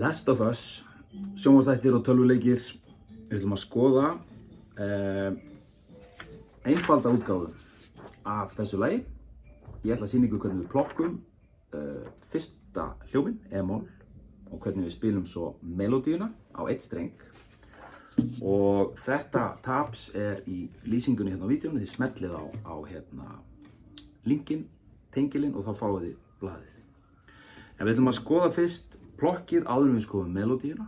Last of Us, sjónvarpsþættir og tölvuleikir. Við ætlum að skoða einfalda útgáfur af þessu lagi. Ég ætla að sýna ykkur hvernig við plokkum fyrsta hljóminn, E-mól, og hvernig við spilum svo melódíuna á einn streng. Og þetta tabs í lýsingunni hérna á vídeónu. Þið smellið á linkinn, tengilinn, og þá fáið þið blaðið. En við ætlum að skoða fyrst plokkið áður en við skoðum melódíuna.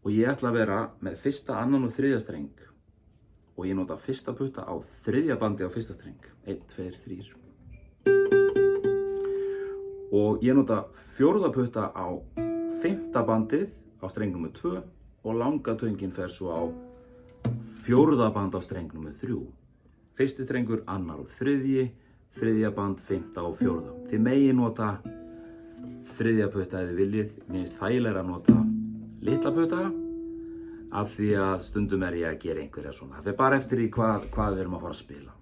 Og ég ætla að vera með fyrsta, annan og þriðja streng. Og ég nota fyrsta putta á þriðja bandi á fyrsta streng. 1, 2, 3. Og ég nota fjórða putta á fimmta bandið á streng nr. 2 og langa töngin fer svo á fjórða band á streng nr. 3. Fyrsti strengur, annar og þriðji, þriðja band, fimmta og fjórða. Þið megið nota þriðja putta ef þið viljið. Mér finnst þægilegra að nota litla putta af því að stundum er ég að gera einhverja svona. Það fer bara eftir í hvað við erum að fara að spila.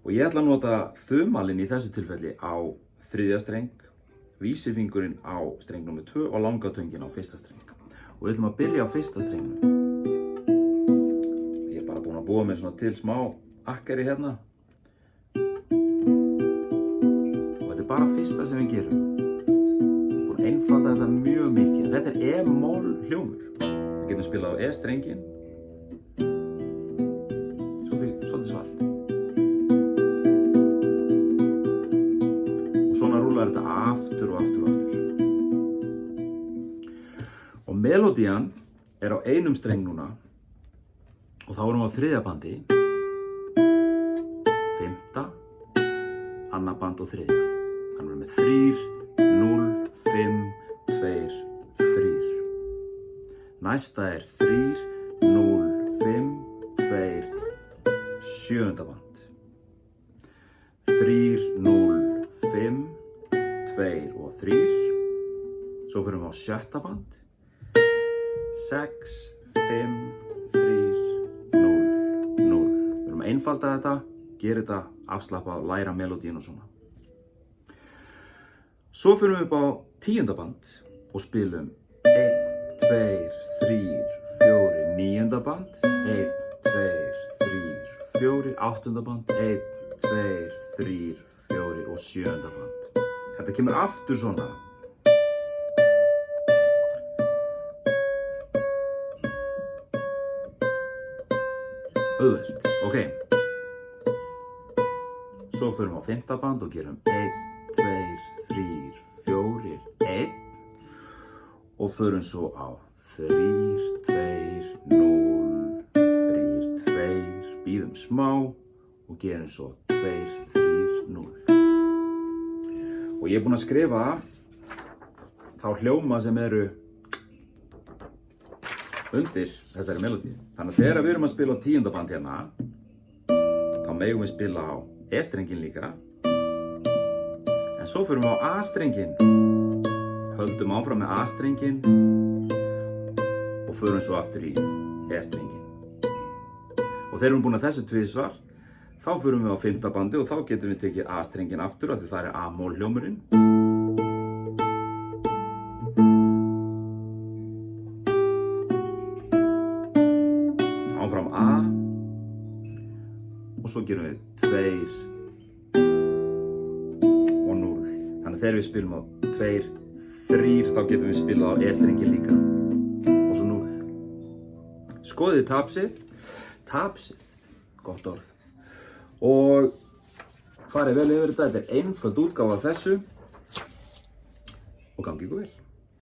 Og ég ætla að nota þumalinn í þessu tilfelli á þriðja streng, vísifingurinn á streng nr. 2 og langatöngin á fyrsta streng. Og við ætlum að byrja á fyrsta strengnum. Ég er bara búinn að búa með svona til smá akkeri hérna. Og þetta er bara fyrsta sem við gerum. Búinn að einfalda þetta mjög mikið. Þetta er E-mól hljómur. Við getum spilað á E-strengin. Svolítið svalt. Og svona rúlar þetta aftur og aftur og aftur. Og melódían er á einum streng núna. Og þá erum við á þriðja bandi. Fimmta, annað band og þriðja. Þannig við erum með 3, 0, 5, 2, 3. Næsta er 3, 0, 5, 2, sjöunda band. 3, 0, 5, 2 og 3. Svo fyrir við á sjötta band. 6, 5, 3, 0, 0. Við erum að einfalda þetta, gera þetta afslappað, læra melódíun og svona. Svo fyrir við upp á tíunda band og spilum 1, 2, 3, 4, níunda band, 1, 2, 3, 4, áttunda band, 1, 2, 3, 4 og sjöunda band. Þetta kemur aftur svona. Auðvelt, ok. Svo förum við á fimmta band og gerum 1, 2, 3, 4, 1. Og förum svo á 3, 2, 0, 3, 2. Bíðum smá og gerum svo 2, 3, 0. Og ég er búinn að skrifa þá hljóma sem eru undir þessari melódíu. Þannig að þegar við erum að spila á tíunda band hérna, þá megum við spila á E-strengin líka. En svo förum við á A-strengin. Höldum áfram með A-strengin og förum svo aftur í E-strengin. Og þegar við erum búin að þessu tvisvar, þá förum við á fimmta bandi og þá getum við tekið A-strengin aftur af því það er A-mól hljómurinn. Áfram A og svo gerum við 2 og 0. Þannig að þegar við spilum á 2, 3 þá getum við spilað á E-strengin líka og svo 0. Skoðið tapsið, gott orð. Og farið vel yfir þetta er einföld útgáfa af þessu og gangi ykkur vel.